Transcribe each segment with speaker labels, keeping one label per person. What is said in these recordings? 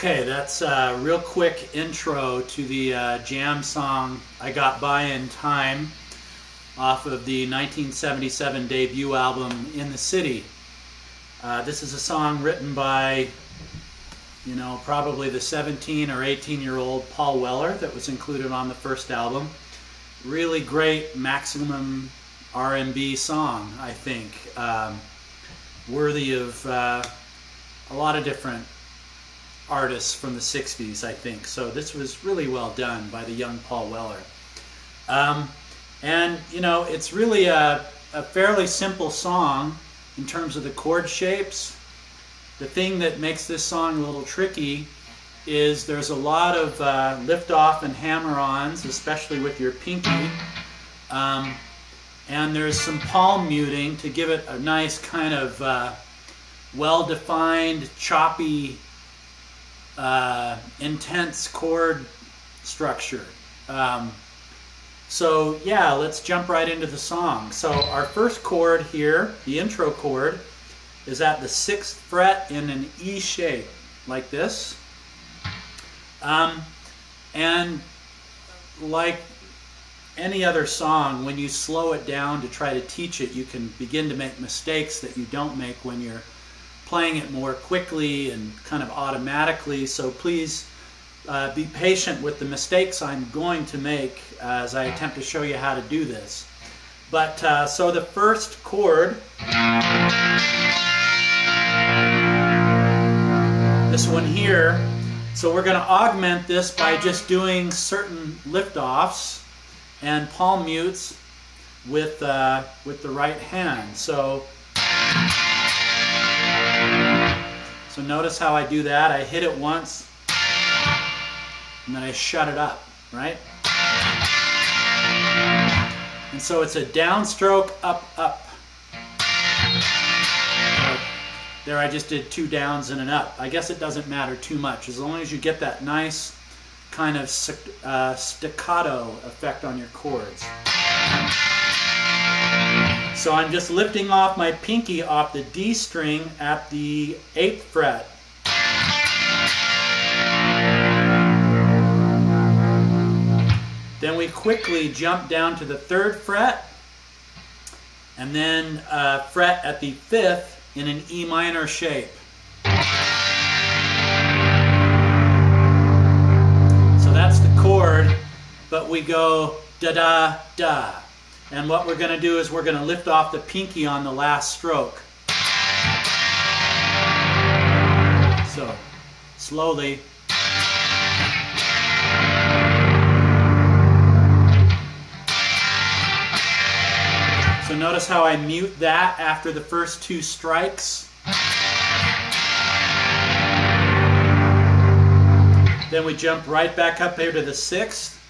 Speaker 1: Okay, that's a real quick intro to the jam song I Got By in Time off of the 1977 debut album In the City. This is a song written by, you know, probably the 17 or 18-year-old Paul Weller that was included on the first album. Really great maximum R&B song, I think. Worthy of a lot of different artists from the 60s, I think. So this was really well done by the young Paul Weller. And, you know, it's really a fairly simple song in terms of the chord shapes. The thing that makes this song a little tricky is there's a lot of lift-off and hammer-ons, especially with your pinky. And there's some palm muting to give it a nice kind of well-defined, choppy, intense chord structure. So yeah, let's jump right into the song. So our first chord here, the intro chord, is at the 6th fret in an E shape, like this. And like any other song, when you slow it down to try to teach it, you can begin to make mistakes that you don't make when you're playing it more quickly and kind of automatically. So please be patient with the mistakes I'm going to make as I attempt to show you how to do this. But so the first chord, this one here, so we're going to augment this by just doing certain lift-offs and palm mutes with the right hand. So notice how I do that. I hit it once, and then I shut it up, right? And so it's a downstroke, up, up. There I just did 2 downs and an up. I guess it doesn't matter too much, as long as you get that nice kind of staccato effect on your chords. So I'm just lifting off my pinky off the D string at the 8th fret. Then we quickly jump down to the 3rd fret, and then fret at the 5th in an E minor shape. So that's the chord, but we go da-da-da. And what we're going to do is we're going to lift off the pinky on the last stroke. So, slowly. So notice how I mute that after the first 2 strikes. Then we jump right back up here to the 6th.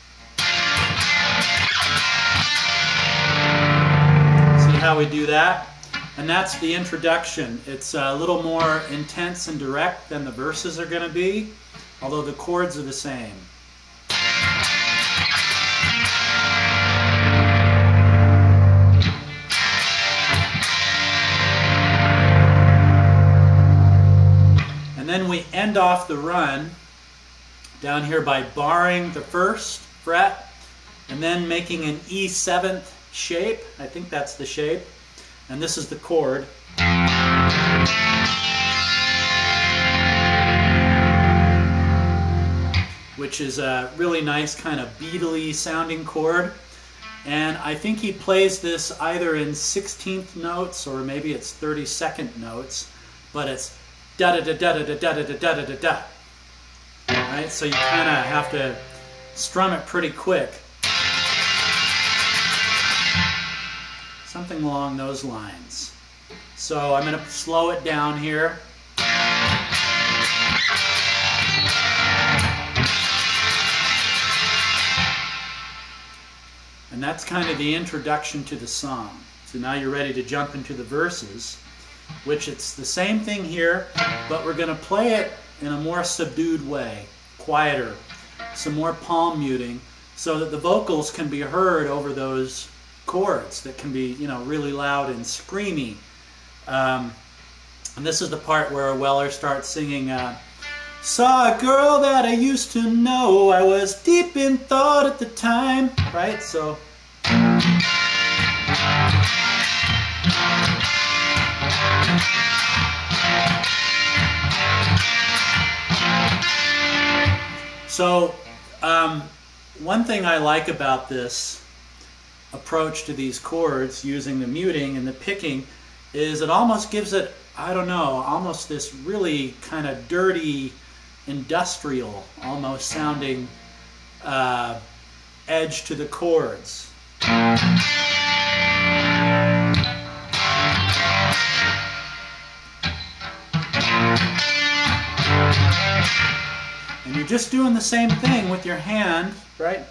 Speaker 1: How we do that, and that's the introduction. It's a little more intense and direct than the verses are going to be, although the chords are the same. And then we end off the run down here by barring the 1st fret and then making an E7th shape. I think that's the shape, and this is the chord. Which is a really nice kind of beatly sounding chord, and I think he plays this either in 16th notes or maybe it's 32nd notes, but it's da da da da da da da da da da da da. Right, so you kind of have to strum it pretty quick. Something along those lines. So I'm going to slow it down here. And that's kind of the introduction to the song. So now you're ready to jump into the verses, which it's the same thing here, but we're going to play it in a more subdued way, quieter, some more palm muting, so that the vocals can be heard over those chords that can be, you know, really loud and screamy. And this is the part where Weller starts singing Saw a girl that I used to know. I was deep in thought at the time. Right? So. So, one thing I like about this approach to these chords, using the muting and the picking, is it almost gives it, I don't know, almost this really kind of dirty, industrial, almost sounding edge to the chords. And you're just doing the same thing with your hand, right?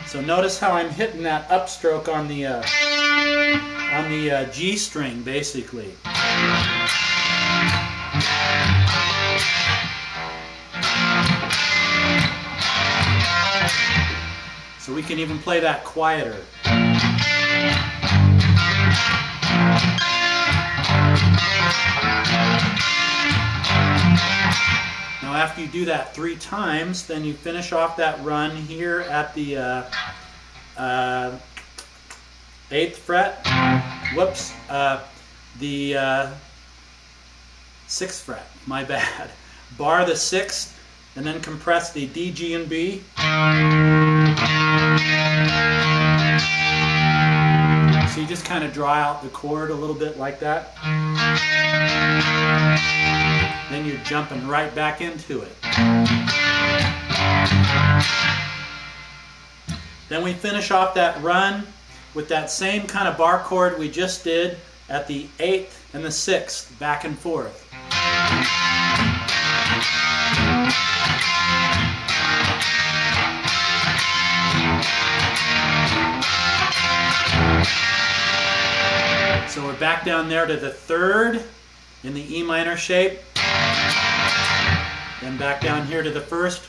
Speaker 1: So notice how I'm hitting that upstroke on the G string, basically. So we can even play that quieter. Now after you do that 3 times, then you finish off that run here at the 8th fret. Whoops, the 6th fret, my bad. Bar the 6th, and then compress the D, G, and B. So you just kind of draw out the chord a little bit like that. Then you're jumping right back into it. Then we finish off that run with that same kind of bar chord we just did at the 8th and the 6th, back and forth. So we're back down there to the 3rd in the E minor shape. Then back down here to the 1st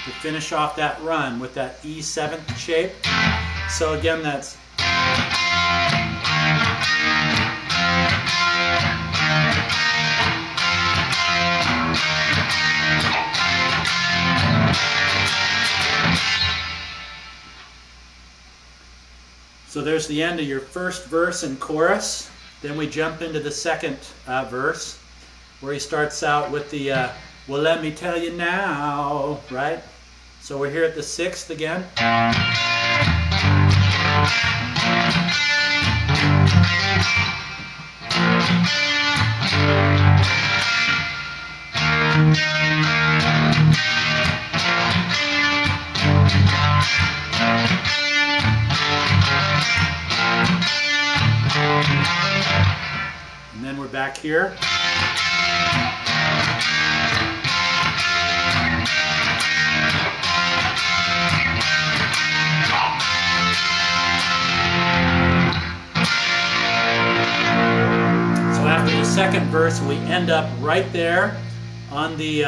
Speaker 1: to finish off that run with that E 7th shape. So again, that's so there's the end of your first verse and chorus. Then we jump into the second verse, where he starts out with the well, let me tell you now, right? So we're here at the 6th again. And then we're back here. Second verse, we end up right there on the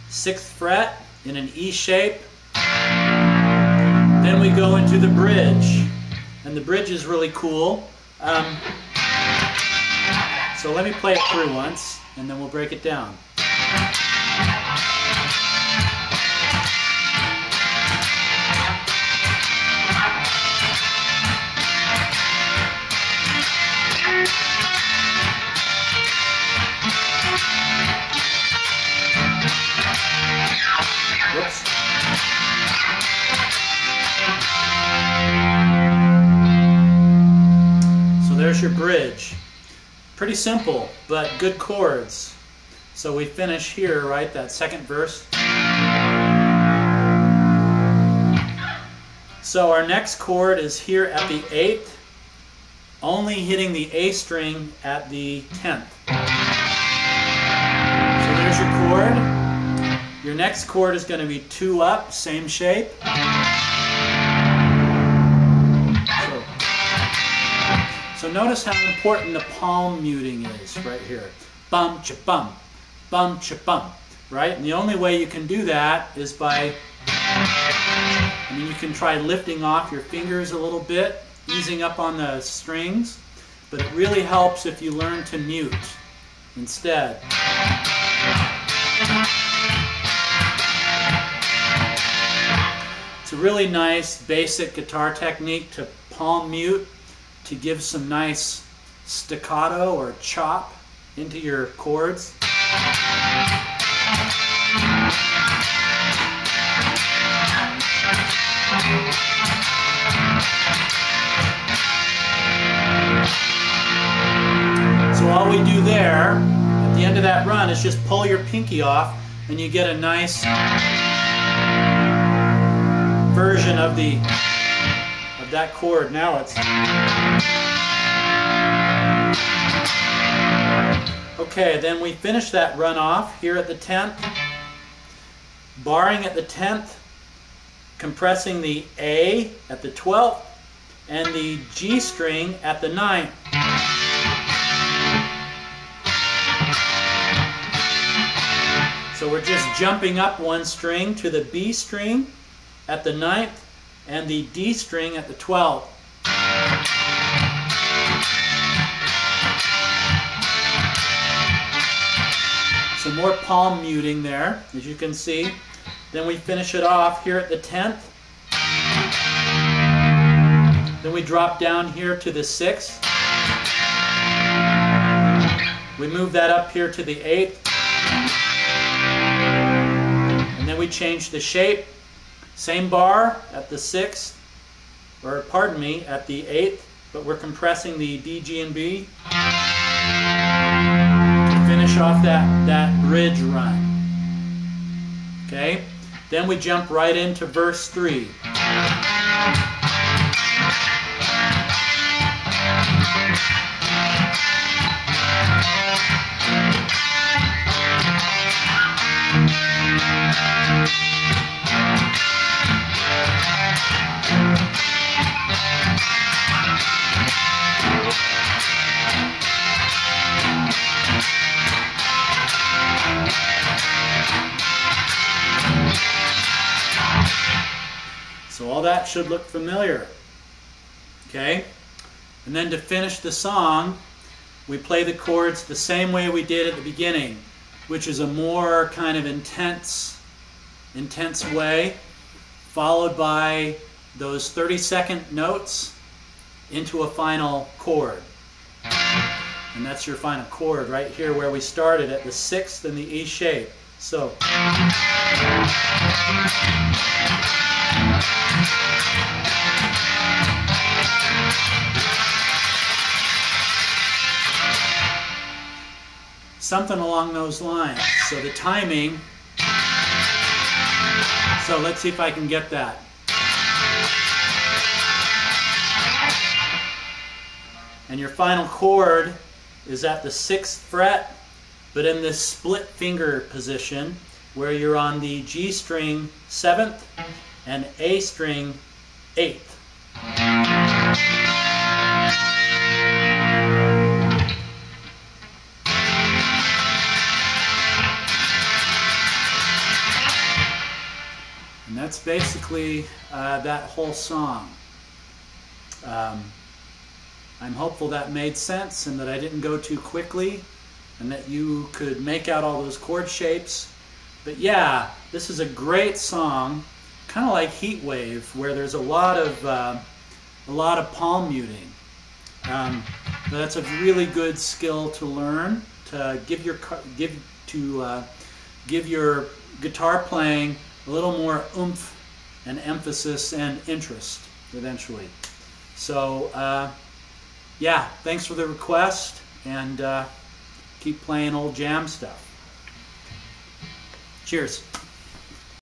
Speaker 1: 6th fret in an E shape. Then we go into the bridge, and the bridge is really cool. So let me play it through once, and then we'll break it down. Whoops. So there's your bridge. Pretty simple, but good chords. So we finish here, right, that second verse. So our next chord is here at the 8th, only hitting the A string at the 10th. So there's your chord. Your next chord is going to be 2 up, same shape. So notice how important the palm muting is right here. Bum cha bum, bum cha bum, right? And the only way you can do that is by, I mean, you can try lifting off your fingers a little bit, easing up on the strings, but it really helps if you learn to mute instead. It's a really nice basic guitar technique to palm mute to give some nice staccato or chop into your chords. So all we do there at the end of that run is just pull your pinky off and you get a nice version of that chord. Now it's okay. Then we finish that run off here at the 10th, barring at the 10th, compressing the A at the 12th and the G string at the 9th. So we're just jumping up one string to the B string at the 9th and the D string at the 12th. Some more palm muting there, as you can see. Then we finish it off here at the 10th. Then we drop down here to the 6th. We move that up here to the 8th. And then we change the shape. Same bar at the 6th, or pardon me, at the 8th, but we're compressing the D, G, and B to finish off that bridge run. Okay? Then we jump right into verse 3. So all that should look familiar. Okay? And then to finish the song, we play the chords the same way we did at the beginning, which is a more kind of intense way, followed by those 30-second notes into a final chord. And that's your final chord right here where we started at the 6th in the E shape. So something along those lines. So the timing, so let's see if I can get that. And your final chord is at the 6th fret, but in this split finger position where you're on the G string 7th and A string 8th. And that's basically that whole song. I'm hopeful that made sense and that I didn't go too quickly and that you could make out all those chord shapes. But yeah, this is a great song, kind of like Heat Wave, where there's a lot of palm muting. But that's a really good skill to learn, to give your guitar playing a little more oomph and emphasis and interest eventually. So yeah, thanks for the request, and keep playing old jam stuff. Cheers.